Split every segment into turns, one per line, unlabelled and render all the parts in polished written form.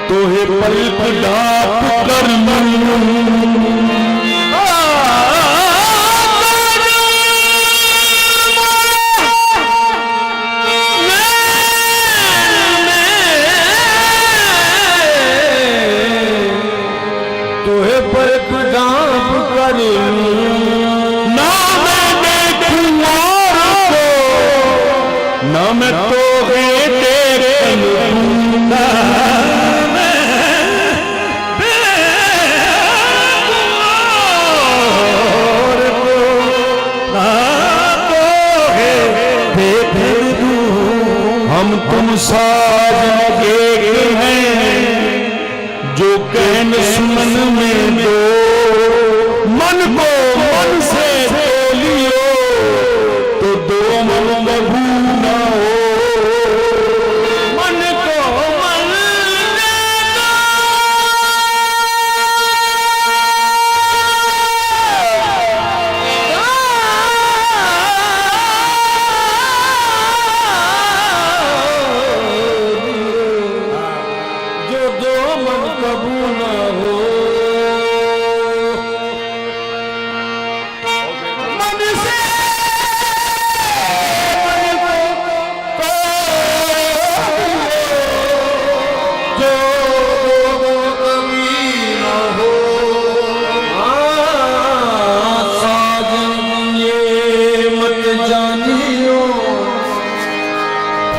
तोहे पलक डाप कर तोहे पलक डाप कर ना मैं देखूं और को ना मैं तोहे तेरे लूंगा हम तुम साजन एक हैं जो कहन सुमन में दो मन को मन से बोलियो तो दो मन लघु न हो मन को मन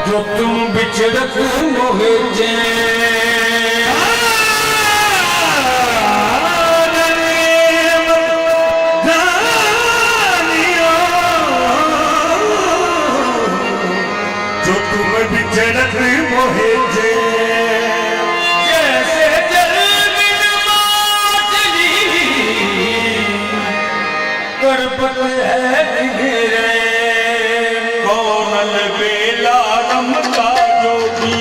जो तुम बिछड़क मोहे जो तुम बिछड़क मोहे जैसे जल बिन मातली करपत है घिरे कौन बेला रमता जोगी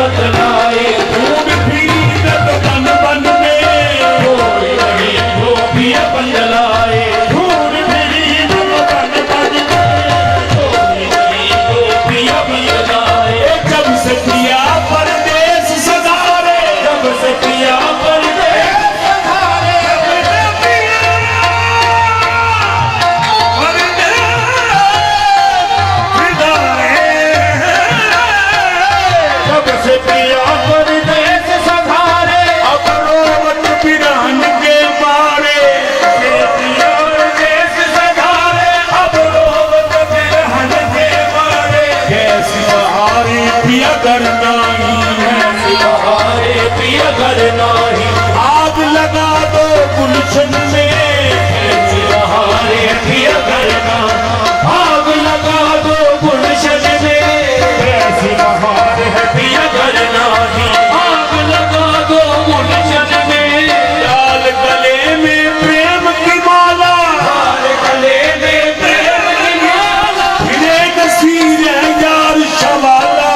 बतलाए,
खून फिरी न तो बन बन में
कोई बड़ी गोपियां बतलाए,
खून फिरी न तो बन बन में
कोई बड़ी गोपियां बतलाए,
जब से किया परदेश सदारे
जब से किया परदेश सधारे, जब से किया परदेश सधारे,
अब रोवत बिरान के मारे
किया परदेश सधारे,
अब रोवत बिरान के मारे कैसी बहारी पिया करना
ऐसी बहारे पिया करना ही,
आग लगा दो गुलशन में
ऐसी बहारे पिया करना, आग लगा दो गुलशन में,
कैसी बहार है
पिया करना ही, आग लगा दो गुलशन में,
लाल गले में प्रेम की माला
लाल गले में प्रेम की माला,
फिरे नसीर है यार शवाला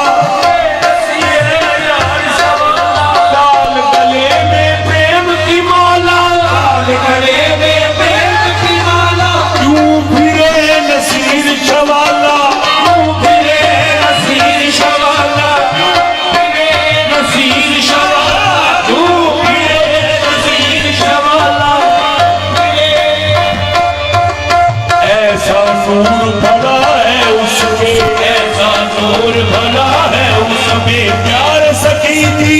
नसीर यार सवाला,
लाल गले में प्रेम की माला
लाल गले में प्रेम की माला,
क्यों फिरे नसीर शवाला
क्यों फिरे नसीर शवाला, फिरे नसीर शवाला, क्यों फिरे नसीर शवाला,
ऐसा नूर भरा है उसके
ऐसा नूर भला है उसमें,
प्यार सकी थी